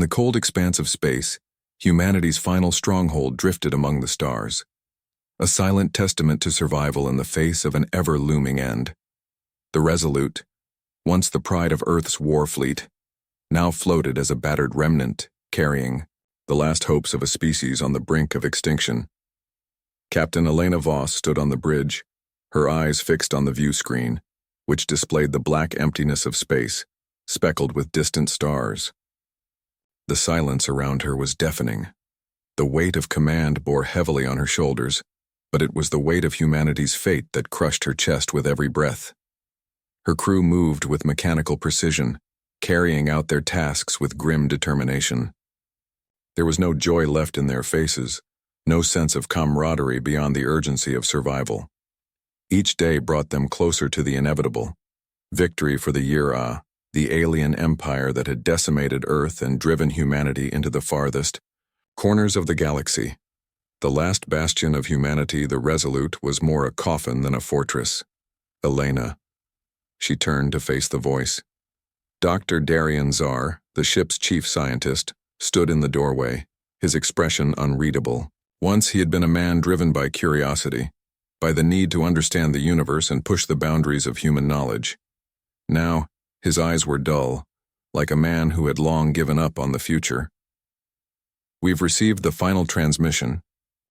the cold expanse of space, humanity's final stronghold drifted among the stars, a silent testament to survival in the face of an ever-looming end. The Resolute, once the pride of Earth's war fleet, now floated as a battered remnant, carrying the last hopes of a species on the brink of extinction. Captain Elena Voss stood on the bridge, her eyes fixed on the view screen, which displayed the black emptiness of space, speckled with distant stars. The silence around her was deafening. The weight of command bore heavily on her shoulders, but it was the weight of humanity's fate that crushed her chest with every breath. Her crew moved with mechanical precision, carrying out their tasks with grim determination. There was no joy left in their faces, no sense of camaraderie beyond the urgency of survival. Each day brought them closer to the inevitable: victory for the Yira, the alien empire that had decimated Earth and driven humanity into the farthest corners of the galaxy. The last bastion of humanity, the Resolute, was more a coffin than a fortress. Elena. She turned to face the voice. Dr. Darian Czar, the ship's chief scientist, stood in the doorway, his expression unreadable. Once he had been a man driven by curiosity, by the need to understand the universe and push the boundaries of human knowledge. Now, his eyes were dull, like a man who had long given up on the future. "We've received the final transmission,"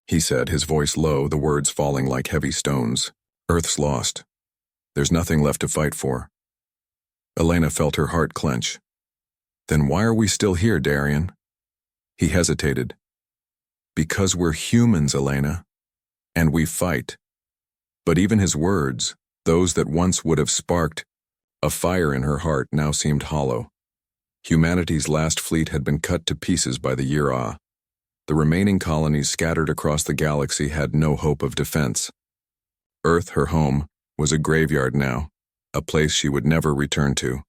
he said, his voice low, the words falling like heavy stones. "Earth's lost. There's nothing left to fight for." Elena felt her heart clench. "Then why are we still here, Darian?" He hesitated. "Because we're humans, Elena. And we fight." But even his words, those that once would have sparked a fire in her heart, now seemed hollow. Humanity's last fleet had been cut to pieces by the Yira. The remaining colonies scattered across the galaxy had no hope of defense. Earth, her home, was a graveyard now, a place she would never return to.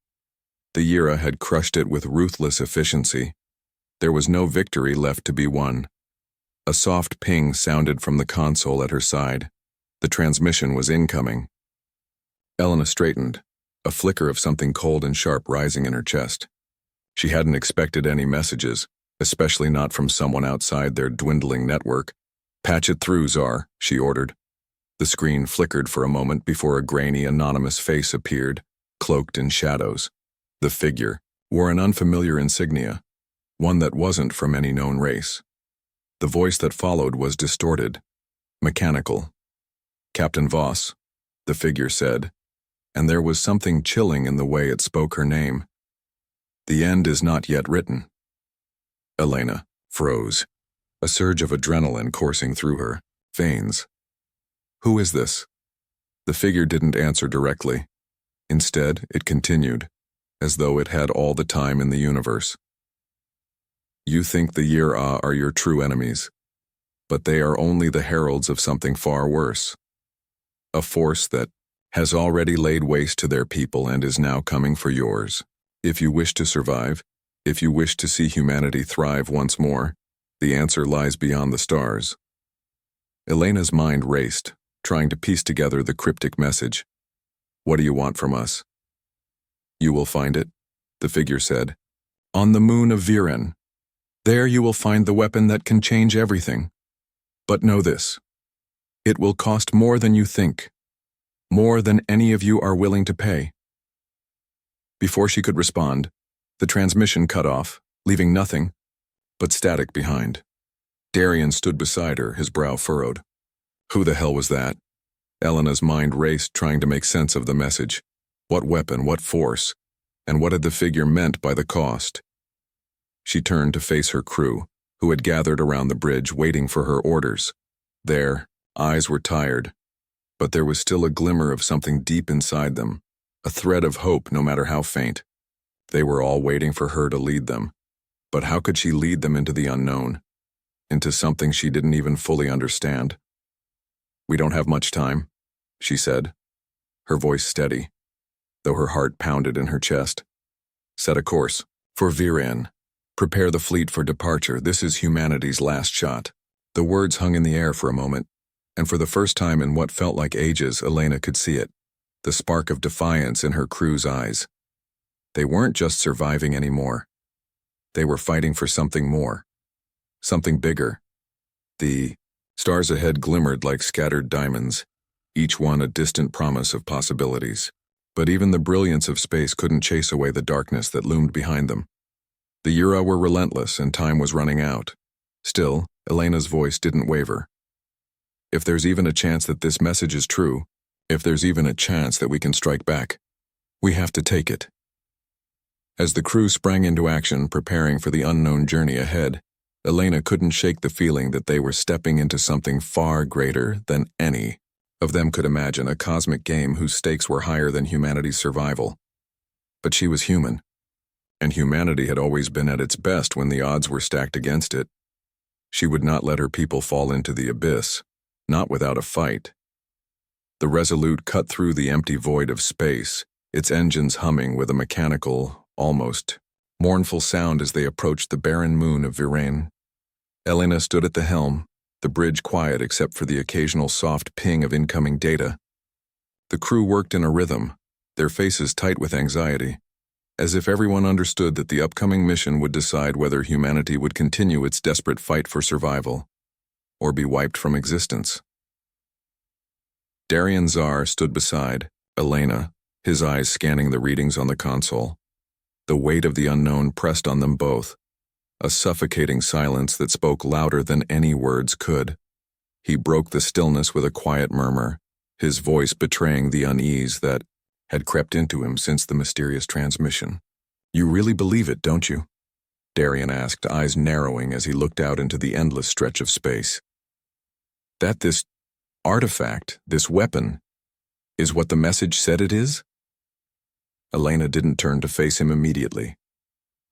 The Yira had crushed it with ruthless efficiency. There was no victory left to be won. A soft ping sounded from the console at her side. The transmission was incoming. Elena straightened, a flicker of something cold and sharp rising in her chest. She hadn't expected any messages, especially not from someone outside their dwindling network. "Patch it through, Czar," she ordered. The screen flickered for a moment before a grainy, anonymous face appeared, cloaked in shadows. The figure wore an unfamiliar insignia, one that wasn't from any known race. The voice that followed was distorted, mechanical. "Captain Voss," the figure said, and there was something chilling in the way it spoke her name. "The end is not yet written." Elena froze, a surge of adrenaline coursing through her veins. "Who is this?" The figure didn't answer directly. Instead, it continued, as though it had all the time in the universe. "You think the Yira are your true enemies, but they are only the heralds of something far worse. A force that has already laid waste to their people and is now coming for yours. If you wish to survive, if you wish to see humanity thrive once more, the answer lies beyond the stars." Elena's mind raced, trying to piece together the cryptic message. "What do you want from us?" "You will find it," the figure said, "on the moon of Viren. There you will find the weapon that can change everything. But know this: it will cost more than you think, more than any of you are willing to pay." Before she could respond, the transmission cut off, leaving nothing but static behind. Darian stood beside her, his brow furrowed. Who the hell was that? Elena's mind raced, trying to make sense of the message. What weapon, what force, and what had the figure meant by the cost? She turned to face her crew, who had gathered around the bridge waiting for her orders. Their eyes were tired, but there was still a glimmer of something deep inside them, a thread of hope no matter how faint. They were all waiting for her to lead them. But how could she lead them into the unknown? Into something she didn't even fully understand? "We don't have much time," she said, her voice steady, though her heart pounded in her chest. "Set a course for Viren. Prepare the fleet for departure. This is humanity's last shot." The words hung in the air for a moment, and for the first time in what felt like ages, Elena could see it, the spark of defiance in her crew's eyes. They weren't just surviving anymore. They were fighting for something more, something bigger. The stars ahead glimmered like scattered diamonds, each one a distant promise of possibilities. But even the brilliance of space couldn't chase away the darkness that loomed behind them. The Eura were relentless and time was running out. Still, Elena's voice didn't waver. If there's even a chance that this message is true, if there's even a chance that we can strike back, we have to take it. As the crew sprang into action, preparing for the unknown journey ahead, Elena couldn't shake the feeling that they were stepping into something far greater than any of them could imagine, a cosmic game whose stakes were higher than humanity's survival. But she was human, and humanity had always been at its best when the odds were stacked against it. She would not let her people fall into the abyss, not without a fight. The Resolute cut through the empty void of space, its engines humming with a mechanical, almost mournful sound as they approached the barren moon of Virane. Elena stood at the helm, the bridge quiet except for the occasional soft ping of incoming data. The crew worked in a rhythm, their faces tight with anxiety, as if everyone understood that the upcoming mission would decide whether humanity would continue its desperate fight for survival, or be wiped from existence. Darian Czar stood beside Elena, his eyes scanning the readings on the console. The weight of the unknown pressed on them both, a suffocating silence that spoke louder than any words could. He broke the stillness with a quiet murmur, his voice betraying the unease that had crept into him since the mysterious transmission. "You really believe it, don't you?" Darian asked, eyes narrowing as he looked out into the endless stretch of space. "That this artifact, this weapon, is what the message said it is?" Elena didn't turn to face him immediately.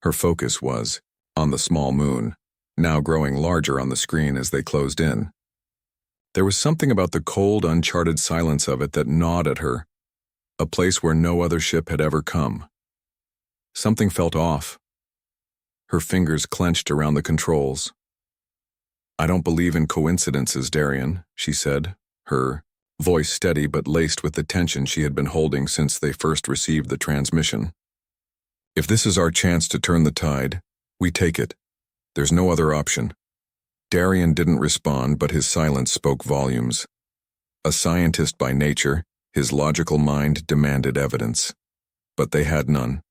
Her focus was on the small moon, now growing larger on the screen as they closed in. There was something about the cold, uncharted silence of it that gnawed at her, a place where no other ship had ever come. Something felt off. Her fingers clenched around the controls. "I don't believe in coincidences, Darian," she said, her voice steady but laced with the tension she had been holding since they first received the transmission. "If this is our chance to turn the tide, we take it. There's no other option." Darian didn't respond, but his silence spoke volumes. A scientist by nature, his logical mind demanded evidence. But they had none.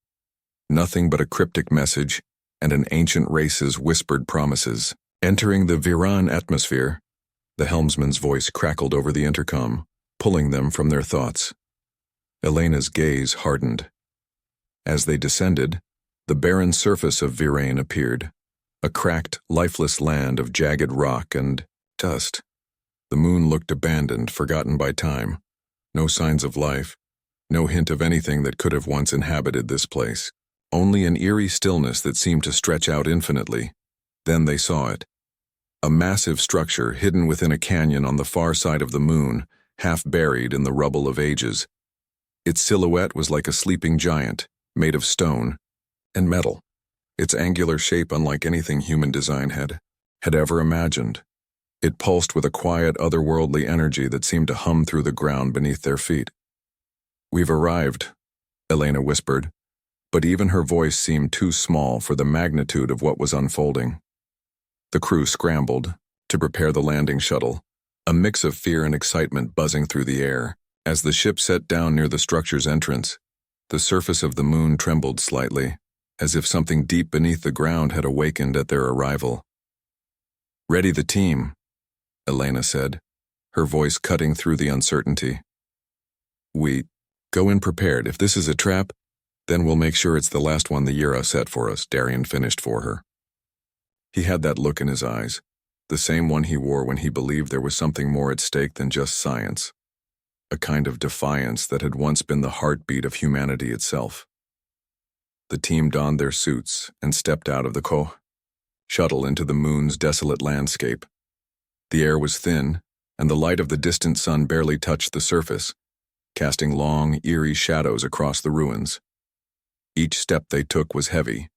Nothing but a cryptic message and an ancient race's whispered promises. Entering the Viran atmosphere, the helmsman's voice crackled over the intercom, pulling them from their thoughts. Elena's gaze hardened. As they descended, the barren surface of Virane appeared, a cracked, lifeless land of jagged rock and dust. The moon looked abandoned, forgotten by time. No signs of life, no hint of anything that could have once inhabited this place. Only an eerie stillness that seemed to stretch out infinitely. Then they saw it. A massive structure hidden within a canyon on the far side of the moon, half buried in the rubble of ages. Its silhouette was like a sleeping giant, made of stone and metal, its angular shape unlike anything human design had ever imagined. It pulsed with a quiet, otherworldly energy that seemed to hum through the ground beneath their feet. "We've arrived," Elena whispered, but even her voice seemed too small for the magnitude of what was unfolding. The crew scrambled to prepare the landing shuttle, a mix of fear and excitement buzzing through the air. As the ship set down near the structure's entrance, the surface of the moon trembled slightly, as if something deep beneath the ground had awakened at their arrival. "Ready the team," Elena said, her voice cutting through the uncertainty. "We go in prepared. If this is a trap, then we'll make sure it's the last one the Eura set for us," Darian finished for her. He had that look in his eyes, the same one he wore when he believed there was something more at stake than just science, a kind of defiance that had once been the heartbeat of humanity itself. The team donned their suits and stepped out of the shuttle into the moon's desolate landscape. The air was thin, and the light of the distant sun barely touched the surface, casting long, eerie shadows across the ruins. Each step they took was heavy,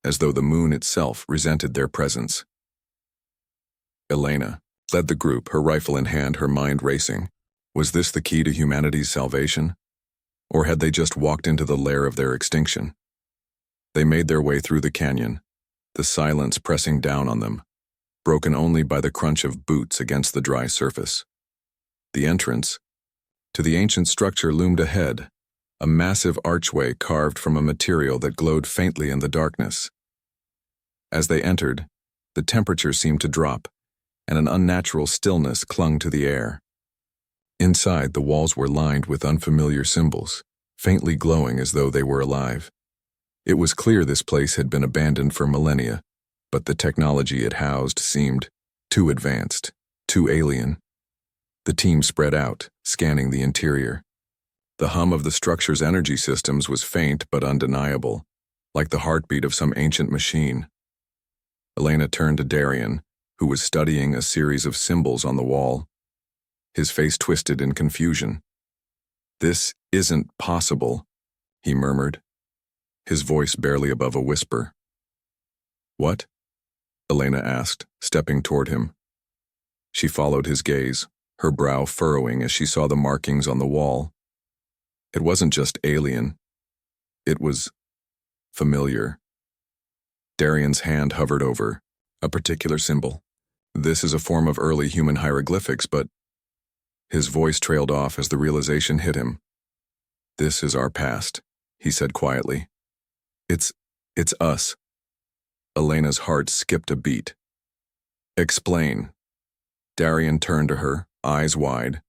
as though the moon itself resented their presence. Elena led the group, her rifle in hand, her mind racing. Was this the key to humanity's salvation? Or had they just walked into the lair of their extinction? They made their way through the canyon, the silence pressing down on them, broken only by the crunch of boots against the dry surface. The entrance to the ancient structure loomed ahead, a massive archway carved from a material that glowed faintly in the darkness. As they entered, the temperature seemed to drop, and an unnatural stillness clung to the air. Inside, the walls were lined with unfamiliar symbols, faintly glowing as though they were alive. It was clear this place had been abandoned for millennia, but the technology it housed seemed too advanced, too alien. The team spread out, scanning the interior. The hum of the structure's energy systems was faint but undeniable, like the heartbeat of some ancient machine. Elena turned to Darian, who was studying a series of symbols on the wall. His face twisted in confusion. "This isn't possible," he murmured, his voice barely above a whisper. "What?" Elena asked, stepping toward him. She followed his gaze, her brow furrowing as she saw the markings on the wall. It wasn't just alien. It was familiar. Darian's hand hovered over a particular symbol. "This is a form of early human hieroglyphics, but..." His voice trailed off as the realization hit him. "This is our past," he said quietly. It's us." Elena's heart skipped a beat. "Explain." Darian turned to her, eyes wide,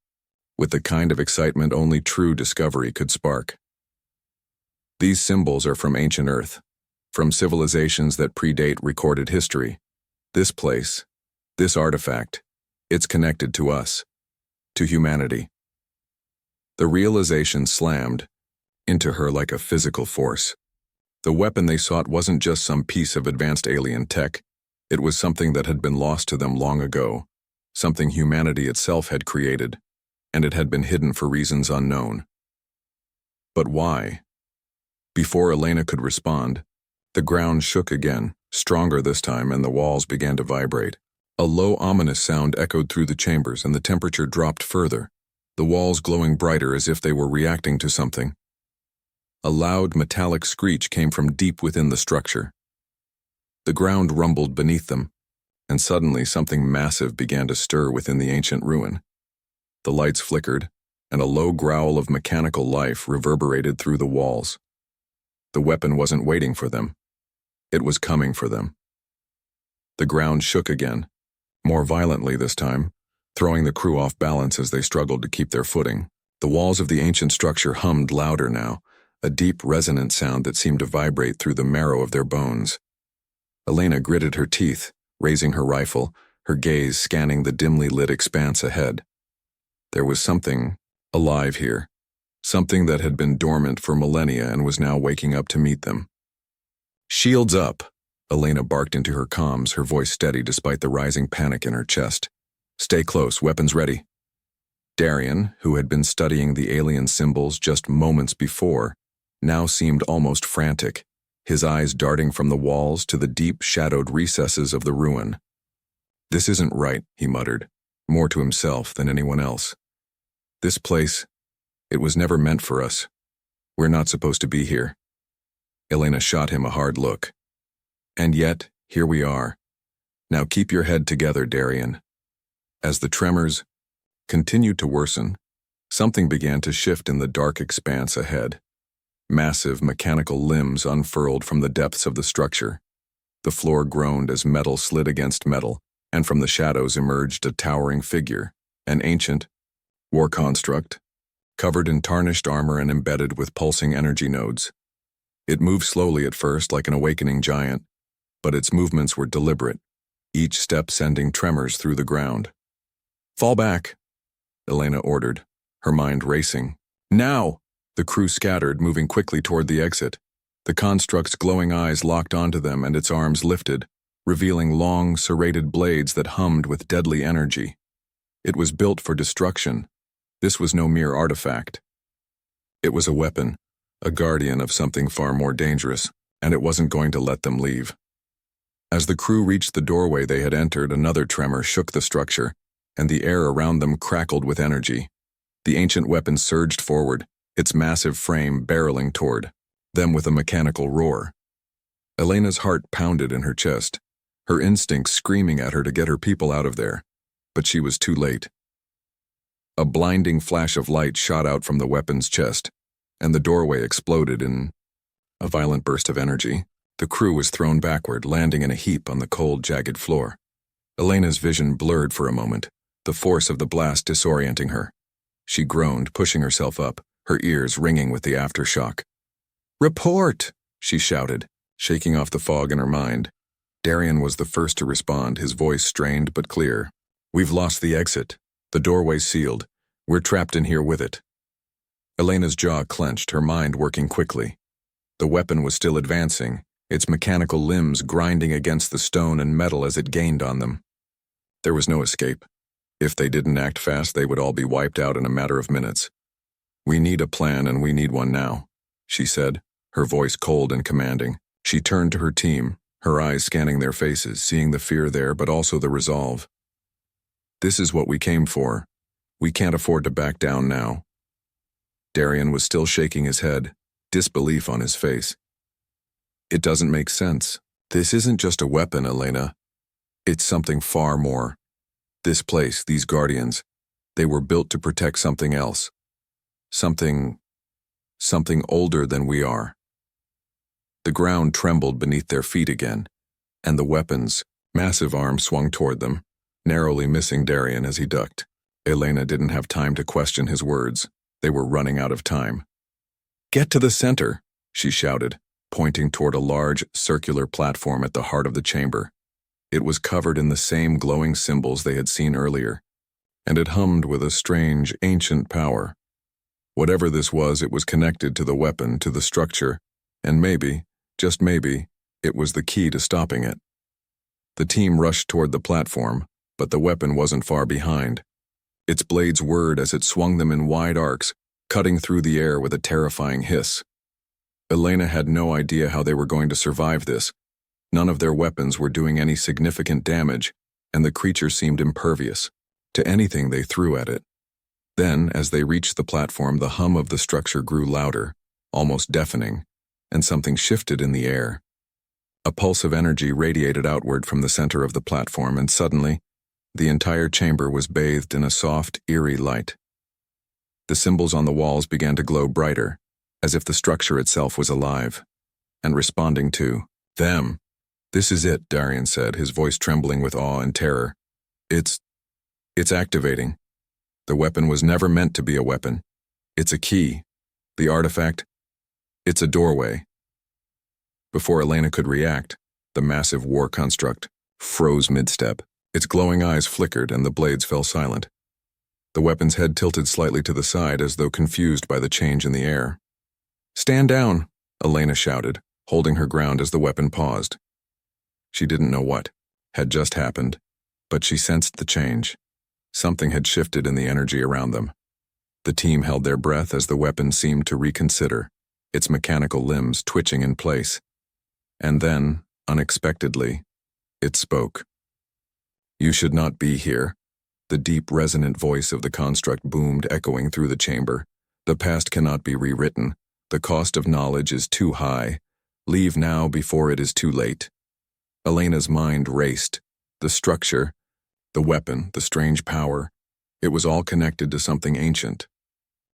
with the kind of excitement only true discovery could spark. "These symbols are from ancient Earth, from civilizations that predate recorded history. This place, this artifact, it's connected to us, to humanity." The realization slammed into her like a physical force. The weapon they sought wasn't just some piece of advanced alien tech. It was something that had been lost to them long ago, something humanity itself had created, and it had been hidden for reasons unknown. But why? Before Elena could respond, the ground shook again, stronger this time, and the walls began to vibrate. A low, ominous sound echoed through the chambers, and the temperature dropped further, the walls glowing brighter as if they were reacting to something. A loud, metallic screech came from deep within the structure. The ground rumbled beneath them, and suddenly something massive began to stir within the ancient ruin. The lights flickered, and a low growl of mechanical life reverberated through the walls. The weapon wasn't waiting for them. It was coming for them. The ground shook again, more violently this time, throwing the crew off balance as they struggled to keep their footing. The walls of the ancient structure hummed louder now, a deep, resonant sound that seemed to vibrate through the marrow of their bones. Elena gritted her teeth, raising her rifle, her gaze scanning the dimly lit expanse ahead. There was something alive here, something that had been dormant for millennia and was now waking up to meet them. "Shields up!" Elena barked into her comms, her voice steady despite the rising panic in her chest. "Stay close, weapons ready." Darian, who had been studying the alien symbols just moments before, now seemed almost frantic, his eyes darting from the walls to the deep, shadowed recesses of the ruin. "This isn't right," he muttered, more to himself than anyone else. "This place, it was never meant for us. We're not supposed to be here." Elena shot him a hard look. "And yet, here we are. Now keep your head together, Darian." As the tremors continued to worsen, something began to shift in the dark expanse ahead. Massive mechanical limbs unfurled from the depths of the structure. The floor groaned as metal slid against metal, and from the shadows emerged a towering figure, an ancient war construct, covered in tarnished armor and embedded with pulsing energy nodes. It moved slowly at first like an awakening giant, but its movements were deliberate, each step sending tremors through the ground. "Fall back," Elena ordered, her mind racing. "Now!" The crew scattered, moving quickly toward the exit. The construct's glowing eyes locked onto them and its arms lifted, revealing long, serrated blades that hummed with deadly energy. It was built for destruction. This was no mere artifact. It was a weapon, a guardian of something far more dangerous, and it wasn't going to let them leave. As the crew reached the doorway they had entered, another tremor shook the structure, and the air around them crackled with energy. The ancient weapon surged forward, its massive frame barreling toward them with a mechanical roar. Elena's heart pounded in her chest, her instincts screaming at her to get her people out of there. But she was too late. A blinding flash of light shot out from the weapon's chest, and the doorway exploded in a violent burst of energy. The crew was thrown backward, landing in a heap on the cold, jagged floor. Elena's vision blurred for a moment, the force of the blast disorienting her. She groaned, pushing herself up, her ears ringing with the aftershock. "Report!" she shouted, shaking off the fog in her mind. Darian was the first to respond, his voice strained but clear. "We've lost the exit. The doorway's sealed. We're trapped in here with it." Elena's jaw clenched, her mind working quickly. The weapon was still advancing, its mechanical limbs grinding against the stone and metal as it gained on them. There was no escape. If they didn't act fast, they would all be wiped out in a matter of minutes. "We need a plan, and we need one now," she said, her voice cold and commanding. She turned to her team, her eyes scanning their faces, seeing the fear there but also the resolve. "This is what we came for. We can't afford to back down now." Darian was still shaking his head, disbelief on his face. "It doesn't make sense. This isn't just a weapon, Elena. It's something far more. This place, these guardians, they were built to protect something else. Something older than we are." The ground trembled beneath their feet again, and the weapon's massive arm swung toward them, narrowly missing Darian as he ducked. Elena didn't have time to question his words. They were running out of time. "Get to the center," she shouted, pointing toward a large, circular platform at the heart of the chamber. It was covered in the same glowing symbols they had seen earlier, and it hummed with a strange, ancient power. Whatever this was, it was connected to the weapon, to the structure, and maybe, just maybe, it was the key to stopping it. The team rushed toward the platform, but the weapon wasn't far behind. Its blades whirred as it swung them in wide arcs, cutting through the air with a terrifying hiss. Elena had no idea how they were going to survive this. None of their weapons were doing any significant damage, and the creature seemed impervious to anything they threw at it. Then, as they reached the platform, the hum of the structure grew louder, almost deafening, and something shifted in the air. A pulse of energy radiated outward from the center of the platform, and suddenly, the entire chamber was bathed in a soft, eerie light. The symbols on the walls began to glow brighter, as if the structure itself was alive, and responding to them. "This is it," Darian said, his voice trembling with awe and terror. It's activating. The weapon was never meant to be a weapon. It's a key. The artifact, it's a doorway." Before Elena could react, the massive war construct froze mid-step. Its glowing eyes flickered and the blades fell silent. The weapon's head tilted slightly to the side as though confused by the change in the air. "Stand down," Elena shouted, holding her ground as the weapon paused. She didn't know what had just happened, but she sensed the change. Something had shifted in the energy around them. The team held their breath as the weapon seemed to reconsider, its mechanical limbs twitching in place. And then, unexpectedly, it spoke. "You should not be here." The deep, resonant voice of the construct boomed, echoing through the chamber. "The past cannot be rewritten. The cost of knowledge is too high. Leave now before it is too late." Elena's mind raced. The structure, the weapon, the strange power, it was all connected to something ancient.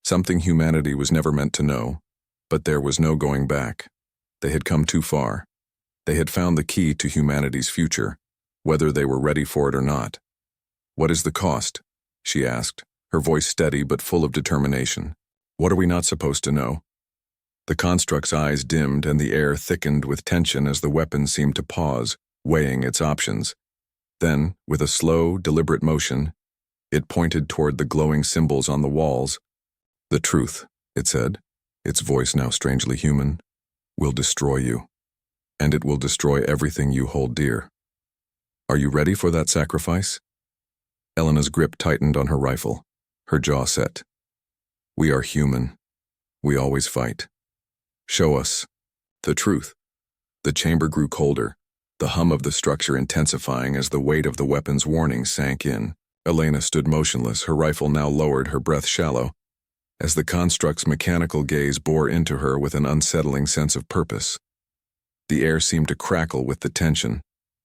Something humanity was never meant to know. But there was no going back. They had come too far. They had found the key to humanity's future, whether they were ready for it or not. "What is the cost?" she asked, her voice steady but full of determination. "What are we not supposed to know?" The construct's eyes dimmed and the air thickened with tension as the weapon seemed to pause, weighing its options. Then, with a slow, deliberate motion, it pointed toward the glowing symbols on the walls. "The truth," it said, its voice now strangely human, "will destroy you. And it will destroy everything you hold dear. Are you ready for that sacrifice?" Elena's grip tightened on her rifle, her jaw set. "We are human. We always fight. Show us the truth." The chamber grew colder, the hum of the structure intensifying as the weight of the weapon's warning sank in. Elena stood motionless, her rifle now lowered, her breath shallow, as the construct's mechanical gaze bore into her with an unsettling sense of purpose. The air seemed to crackle with the tension,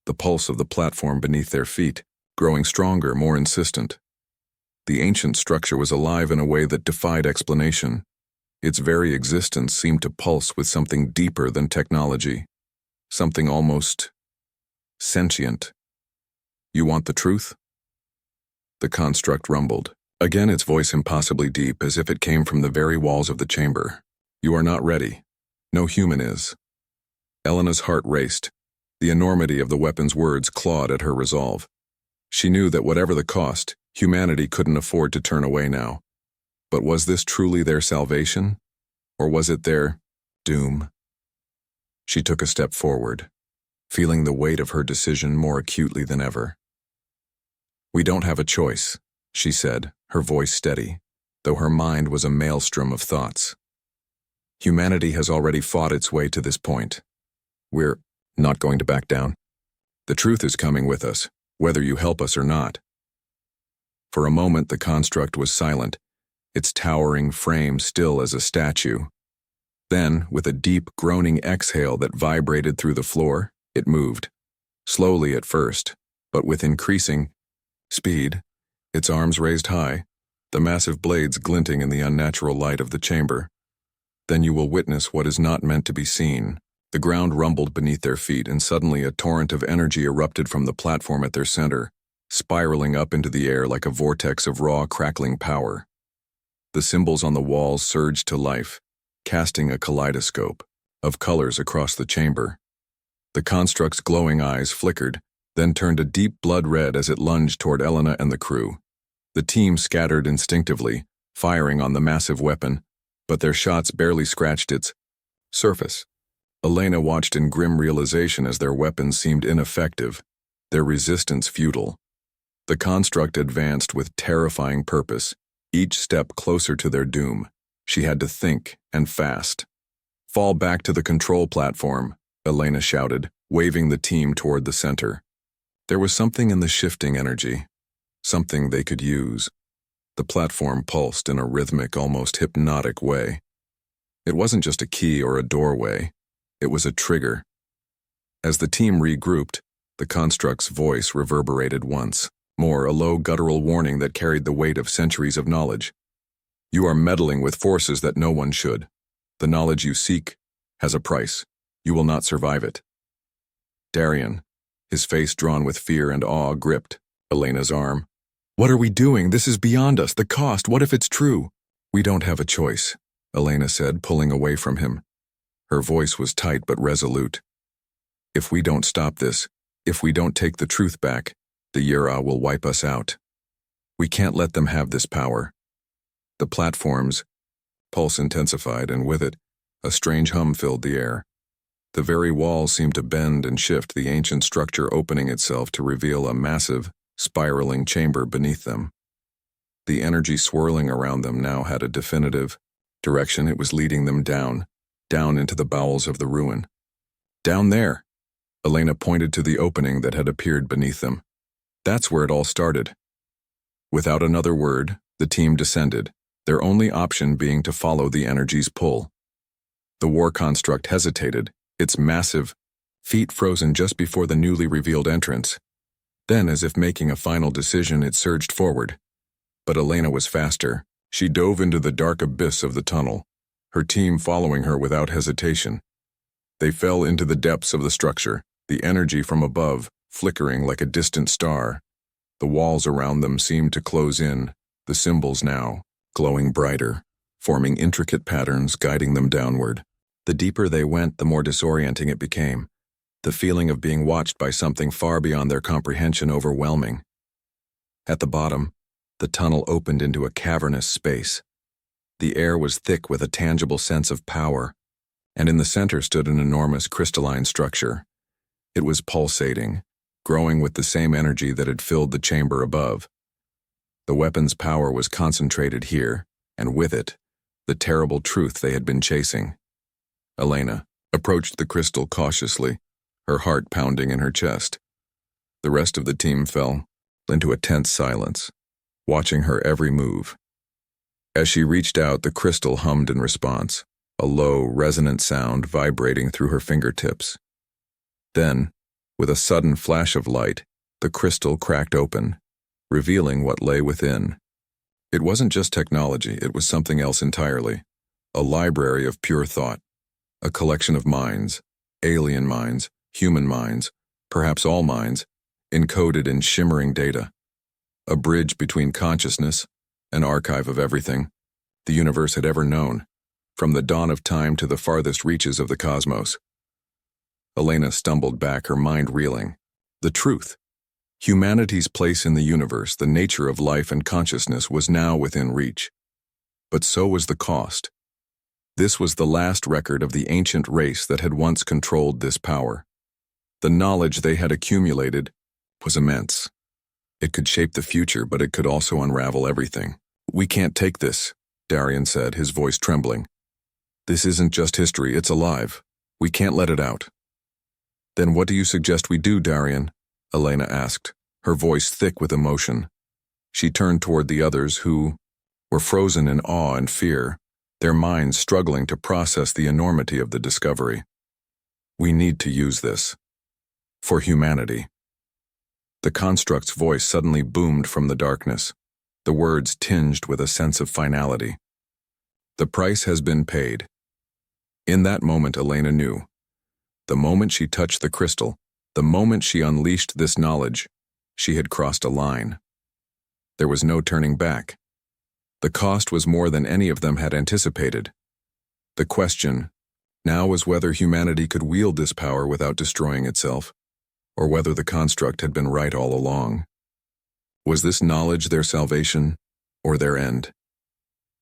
the pulse of the platform beneath their feet, growing stronger, more insistent. The ancient structure was alive in a way that defied explanation. Its very existence seemed to pulse with something deeper than technology, something almost sentient. "You want the truth?" The construct rumbled. Again, its voice impossibly deep, as if it came from the very walls of the chamber. "You are not ready. No human is." Elena's heart raced. The enormity of the weapon's words clawed at her resolve. She knew that whatever the cost, humanity couldn't afford to turn away now. But was this truly their salvation? Or was it their doom? She took a step forward, feeling the weight of her decision more acutely than ever. "We don't have a choice," she said, her voice steady, though her mind was a maelstrom of thoughts. "Humanity has already fought its way to this point. We're not going to back down. The truth is coming with us, whether you help us or not." For a moment the construct was silent, its towering frame still as a statue. Then, with a deep, groaning exhale that vibrated through the floor, it moved. Slowly at first, but with increasing speed, its arms raised high, the massive blades glinting in the unnatural light of the chamber. Then you will witness what is not meant to be seen. The ground rumbled beneath their feet, and suddenly a torrent of energy erupted from the platform at their center, spiraling up into the air like a vortex of raw, crackling power. The symbols on the walls surged to life, casting a kaleidoscope of colors across the chamber. The construct's glowing eyes flickered, then turned a deep blood red as it lunged toward Elena and the crew. The team scattered instinctively, firing on the massive weapon, but their shots barely scratched its surface. Elena watched in grim realization as their weapons seemed ineffective, their resistance futile. The construct advanced with terrifying purpose, each step closer to their doom. She had to think, and fast. "Fall back to the control platform," Elena shouted, waving the team toward the center. There was something in the shifting energy, something they could use. The platform pulsed in a rhythmic, almost hypnotic way. It wasn't just a key or a doorway. It was a trigger. As the team regrouped, the construct's voice reverberated once more, a low guttural warning that carried the weight of centuries of knowledge. "You are meddling with forces that no one should. The knowledge you seek has a price. You will not survive it." Darian, his face drawn with fear and awe, gripped Elena's arm. "What are we doing? This is beyond us. The cost, what if it's true?" "We don't have a choice," Elena said, pulling away from him. Her voice was tight but resolute. "If we don't stop this, if we don't take the truth back, the Yura will wipe us out. We can't let them have this power." The platform's pulse intensified, and with it, a strange hum filled the air. The very walls seemed to bend and shift, the ancient structure opening itself to reveal a massive, spiraling chamber beneath them. The energy swirling around them now had a definitive direction. It was leading them down into the bowels of the ruin. "Down there!" Elena pointed to the opening that had appeared beneath them. "That's where it all started." Without another word, the team descended, their only option being to follow the energy's pull. The war construct hesitated, its massive feet frozen just before the newly revealed entrance. Then, as if making a final decision, it surged forward. But Elena was faster. She dove into the dark abyss of the tunnel, her team following her without hesitation. They fell into the depths of the structure, the energy from above flickering like a distant star. The walls around them seemed to close in, the symbols now glowing brighter, forming intricate patterns guiding them downward. The deeper they went, the more disorienting it became, the feeling of being watched by something far beyond their comprehension overwhelming. At the bottom, the tunnel opened into a cavernous space. The air was thick with a tangible sense of power, and in the center stood an enormous crystalline structure. It was pulsating, growing with the same energy that had filled the chamber above. The weapon's power was concentrated here, and with it, the terrible truth they had been chasing. Elena approached the crystal cautiously, her heart pounding in her chest. The rest of the team fell into a tense silence, watching her every move. As she reached out, the crystal hummed in response, a low, resonant sound vibrating through her fingertips. Then, with a sudden flash of light, the crystal cracked open, revealing what lay within. It wasn't just technology, it was something else entirely. A library of pure thought. A collection of minds, alien minds, human minds, perhaps all minds, encoded in shimmering data. A bridge between consciousness, an archive of everything the universe had ever known, from the dawn of time to the farthest reaches of the cosmos. Elena stumbled back, her mind reeling. The truth. Humanity's place in the universe, the nature of life and consciousness, was now within reach. But so was the cost. This was the last record of the ancient race that had once controlled this power. The knowledge they had accumulated was immense. It could shape the future, but it could also unravel everything. "We can't take this," Darian said, his voice trembling. "This isn't just history, it's alive. We can't let it out." "Then what do you suggest we do, Darian?" Elena asked, her voice thick with emotion. She turned toward the others who were frozen in awe and fear, their minds struggling to process the enormity of the discovery. "We need to use this. For humanity." The construct's voice suddenly boomed from the darkness, the words tinged with a sense of finality. "The price has been paid." In that moment, Elena knew. The moment she touched the crystal, the moment she unleashed this knowledge, she had crossed a line. There was no turning back. The cost was more than any of them had anticipated. The question now was whether humanity could wield this power without destroying itself, or whether the construct had been right all along. Was this knowledge their salvation, or their end?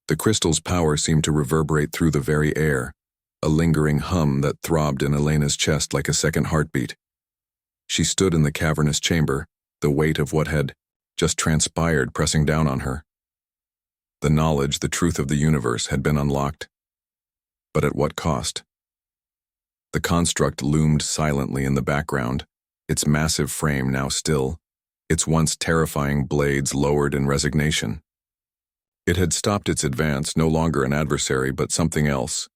The crystal's power seemed to reverberate through the very air, a lingering hum that throbbed in Elena's chest like a second heartbeat. She stood in the cavernous chamber, the weight of what had just transpired pressing down on her. The knowledge, the truth of the universe, had been unlocked. But at what cost? The construct loomed silently in the background, its massive frame now still, its once terrifying blades lowered in resignation. It had stopped its advance, no longer an adversary, but something else,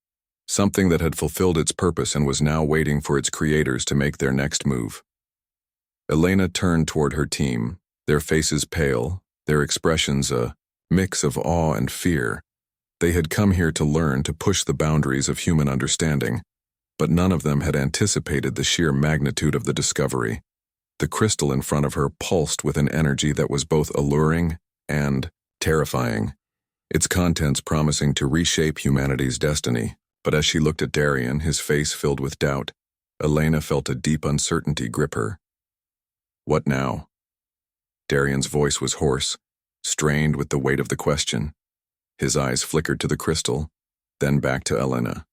something that had fulfilled its purpose and was now waiting for its creators to make their next move. Elena turned toward her team, their faces pale, their expressions a mix of awe and fear. They had come here to learn, to push the boundaries of human understanding, but none of them had anticipated the sheer magnitude of the discovery. The crystal in front of her pulsed with an energy that was both alluring and terrifying, its contents promising to reshape humanity's destiny. But as she looked at Darian, his face filled with doubt, Elena felt a deep uncertainty grip her. What now? Darian's voice was hoarse, strained with the weight of the question. His eyes flickered to the crystal, then back to Elena.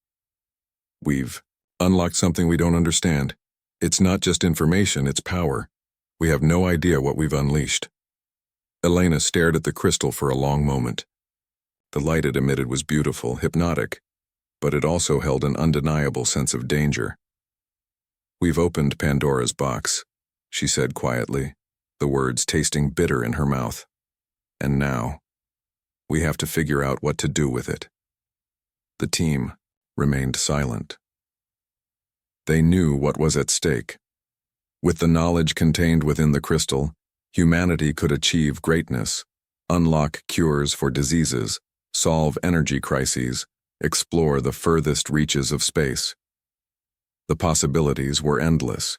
"We've unlocked something we don't understand. It's not just information, it's power. We have no idea what we've unleashed." Elena stared at the crystal for a long moment. The light it emitted was beautiful, hypnotic, but it also held an undeniable sense of danger. "We've opened Pandora's box," she said quietly, the words tasting bitter in her mouth. "And now, we have to figure out what to do with it." The team remained silent. They knew what was at stake. With the knowledge contained within the crystal, humanity could achieve greatness, unlock cures for diseases, solve energy crises, explore the furthest reaches of space. The possibilities were endless.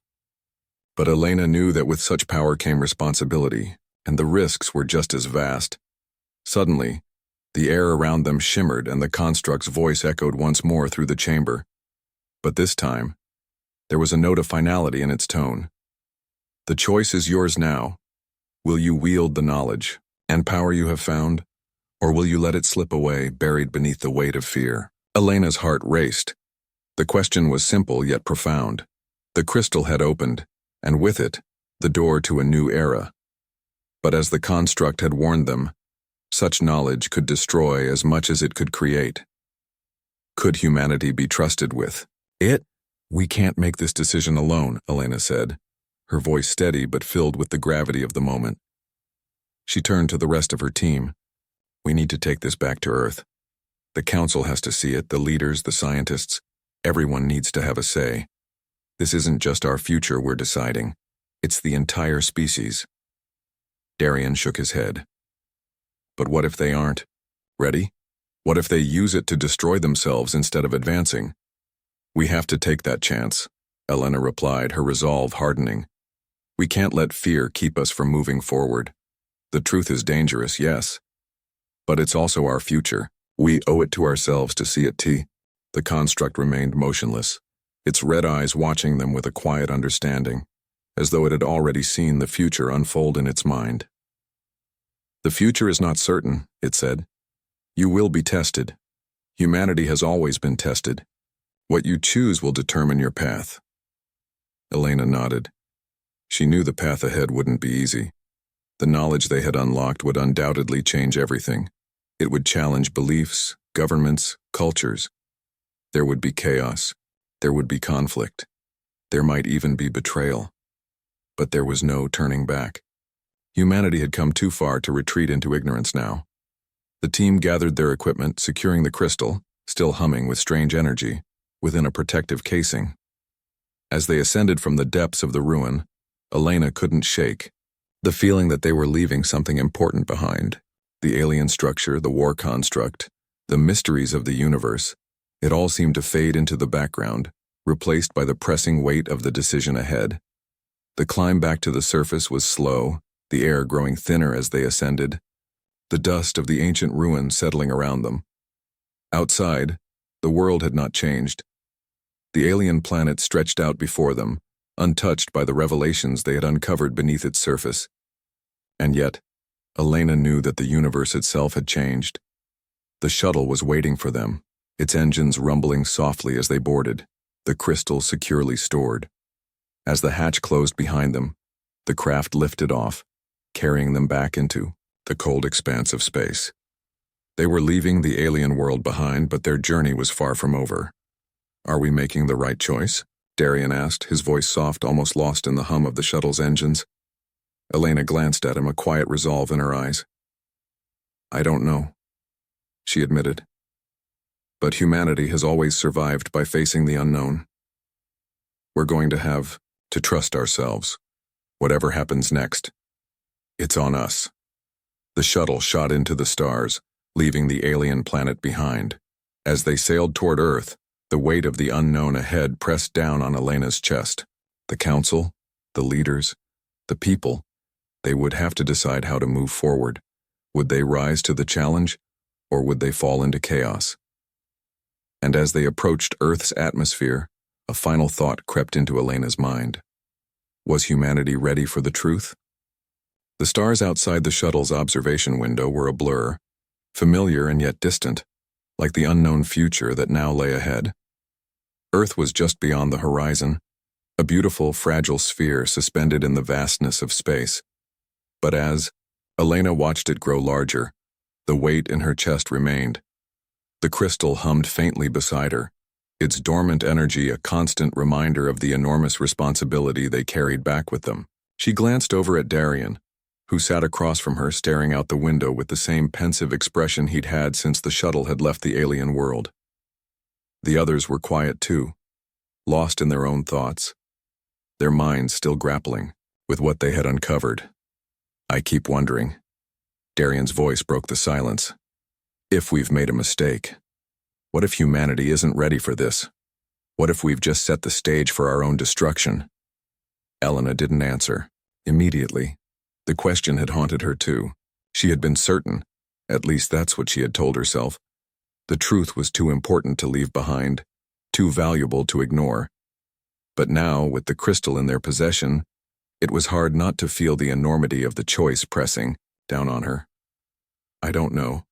But Elena knew that with such power came responsibility, and the risks were just as vast. Suddenly, the air around them shimmered and the construct's voice echoed once more through the chamber. But this time, there was a note of finality in its tone. "The choice is yours now. Will you wield the knowledge and power you have found, or will you let it slip away, buried beneath the weight of fear?" Elena's heart raced. The question was simple yet profound. The crystal had opened, and with it, the door to a new era. But as the construct had warned them, such knowledge could destroy as much as it could create. Could humanity be trusted with it? "We can't make this decision alone," Elena said, her voice steady but filled with the gravity of the moment. She turned to the rest of her team. "We need to take this back to Earth. The Council has to see it, the leaders, the scientists. Everyone needs to have a say. This isn't just our future we're deciding. It's the entire species. Darian shook his head. But what if they aren't ready? What if they use it to destroy themselves instead of advancing? We have to take that chance, Elena replied, her resolve hardening. We can't let fear keep us from moving forward. The truth is dangerous, yes. But it's also our future. We owe it to ourselves to see it. The construct remained motionless, its red eyes watching them with a quiet understanding, as though it had already seen the future unfold in its mind. The future is not certain, it said. You will be tested. Humanity has always been tested. What you choose will determine your path. Elena nodded. She knew the path ahead wouldn't be easy. The knowledge they had unlocked would undoubtedly change everything. It would challenge beliefs, governments, cultures. There would be chaos. There would be conflict. There might even be betrayal. But there was no turning back. Humanity had come too far to retreat into ignorance now. The team gathered their equipment, securing the crystal, still humming with strange energy, within a protective casing. As they ascended from the depths of the ruin, Elena couldn't shake the feeling that they were leaving something important behind. The alien structure, the war construct, the mysteries of the universe, it all seemed to fade into the background, replaced by the pressing weight of the decision ahead. The climb back to the surface was slow, the air growing thinner as they ascended, the dust of the ancient ruins settling around them. Outside, the world had not changed. The alien planet stretched out before them, untouched by the revelations they had uncovered beneath its surface. And yet, Elena knew that the universe itself had changed. The shuttle was waiting for them, its engines rumbling softly as they boarded, the crystal securely stored. As the hatch closed behind them, the craft lifted off, carrying them back into the cold expanse of space. They were leaving the alien world behind, but their journey was far from over. Are we making the right choice? Darian asked, his voice soft, almost lost in the hum of the shuttle's engines. Elena glanced at him, a quiet resolve in her eyes. I don't know, she admitted. But humanity has always survived by facing the unknown. We're going to have to trust ourselves. Whatever happens next, it's on us. The shuttle shot into the stars, leaving the alien planet behind. As they sailed toward Earth, the weight of the unknown ahead pressed down on Elena's chest. The council, the leaders, the people, they would have to decide how to move forward. Would they rise to the challenge, or would they fall into chaos? And as they approached Earth's atmosphere, a final thought crept into Elena's mind. Was humanity ready for the truth? The stars outside the shuttle's observation window were a blur, familiar and yet distant, like the unknown future that now lay ahead. Earth was just beyond the horizon, a beautiful, fragile sphere suspended in the vastness of space. But as Elena watched it grow larger, the weight in her chest remained. The crystal hummed faintly beside her, its dormant energy a constant reminder of the enormous responsibility they carried back with them. She glanced over at Darian, who sat across from her staring out the window with the same pensive expression he'd had since the shuttle had left the alien world. The others were quiet too, lost in their own thoughts, their minds still grappling with what they had uncovered. I keep wondering. Darian's voice broke the silence. If we've made a mistake. What if humanity isn't ready for this? What if we've just set the stage for our own destruction? Elena didn't answer. Immediately, the question had haunted her too. She had been certain, at least that's what she had told herself. The truth was too important to leave behind, too valuable to ignore. But now, with the crystal in their possession, it was hard not to feel the enormity of the choice pressing down on her. I don't know,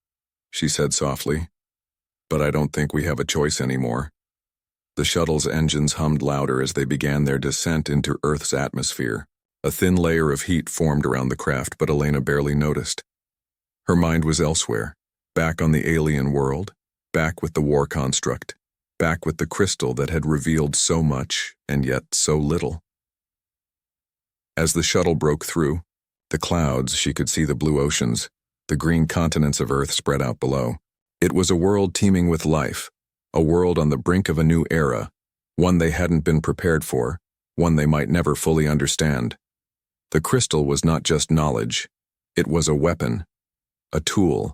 she said softly, but I don't think we have a choice anymore. The shuttle's engines hummed louder as they began their descent into Earth's atmosphere. A thin layer of heat formed around the craft, but Elena barely noticed. Her mind was elsewhere, back on the alien world, back with the war construct, back with the crystal that had revealed so much and yet so little. As the shuttle broke through the clouds, she could see the blue oceans, the green continents of Earth spread out below. It was a world teeming with life, a world on the brink of a new era, one they hadn't been prepared for, one they might never fully understand. The crystal was not just knowledge, it was a weapon, a tool,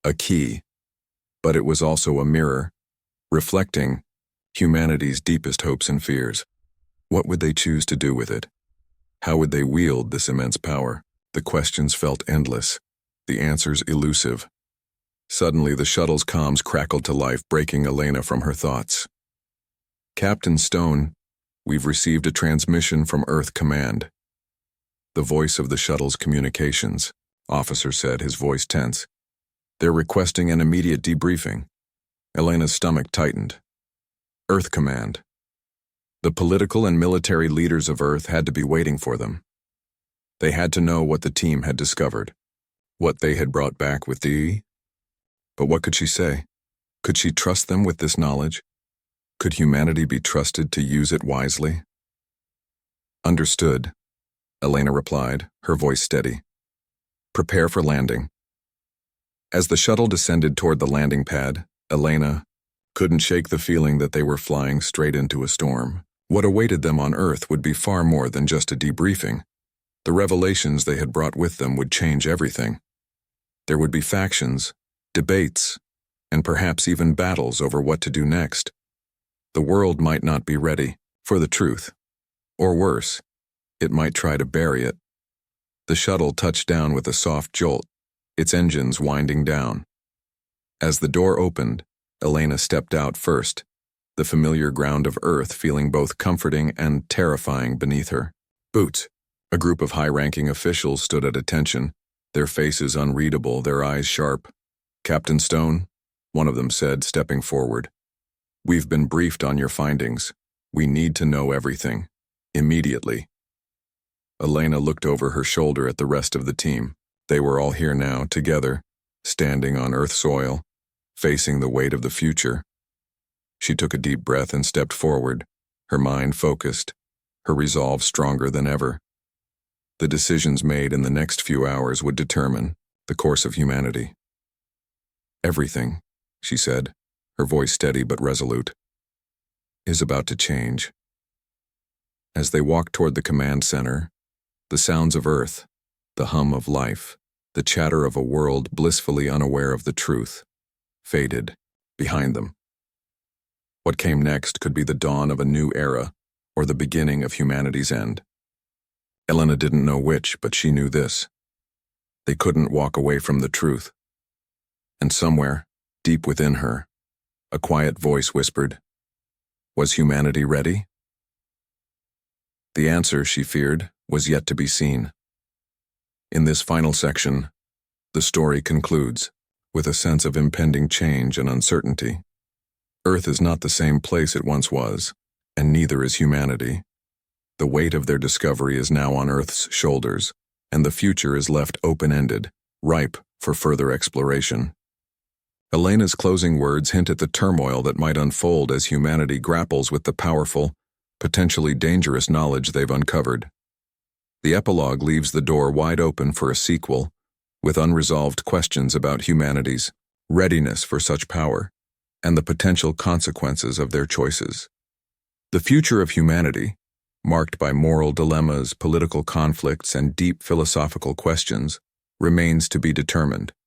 a key, but it was also a mirror, reflecting humanity's deepest hopes and fears. What would they choose to do with it? How would they wield this immense power? The questions felt endless, the answers elusive. Suddenly, the shuttle's comms crackled to life, breaking Elena from her thoughts. Captain Stone, we've received a transmission from Earth Command. The voice of the shuttle's communications officer said, his voice tense. They're requesting an immediate debriefing. Elena's stomach tightened. Earth Command. The political and military leaders of Earth had to be waiting for them. They had to know what the team had discovered, what they had brought back with the... But what could she say? Could she trust them with this knowledge? Could humanity be trusted to use it wisely? Understood, Elena replied, her voice steady. Prepare for landing. As the shuttle descended toward the landing pad, Elena couldn't shake the feeling that they were flying straight into a storm. What awaited them on Earth would be far more than just a debriefing. The revelations they had brought with them would change everything. There would be factions, debates, and perhaps even battles over what to do next. The world might not be ready for the truth. Or worse, it might try to bury it. The shuttle touched down with a soft jolt, its engines winding down. As the door opened, Elena stepped out first, the familiar ground of Earth feeling both comforting and terrifying beneath her. Boots. A group of high-ranking officials stood at attention, their faces unreadable, their eyes sharp. Captain Stone, one of them said, stepping forward. We've been briefed on your findings. We need to know everything. Immediately. Elena looked over her shoulder at the rest of the team. They were all here now, together, standing on Earth soil, facing the weight of the future. She took a deep breath and stepped forward, her mind focused, her resolve stronger than ever. The decisions made in the next few hours would determine the course of humanity. Everything, she said, her voice steady but resolute, is about to change. As they walked toward the command center, the sounds of Earth, the hum of life, the chatter of a world blissfully unaware of the truth, faded behind them. What came next could be the dawn of a new era or the beginning of humanity's end. Elena didn't know which, but she knew this. They couldn't walk away from the truth. And somewhere, deep within her, a quiet voice whispered, was humanity ready? The answer, she feared, was yet to be seen. In this final section, the story concludes with a sense of impending change and uncertainty. Earth is not the same place it once was, and neither is humanity. The weight of their discovery is now on Earth's shoulders, and the future is left open-ended, ripe for further exploration. Elena's closing words hint at the turmoil that might unfold as humanity grapples with the powerful, potentially dangerous knowledge they've uncovered. The epilogue leaves the door wide open for a sequel, with unresolved questions about humanity's readiness for such power and the potential consequences of their choices. The future of humanity, marked by moral dilemmas, political conflicts, and deep philosophical questions, remains to be determined.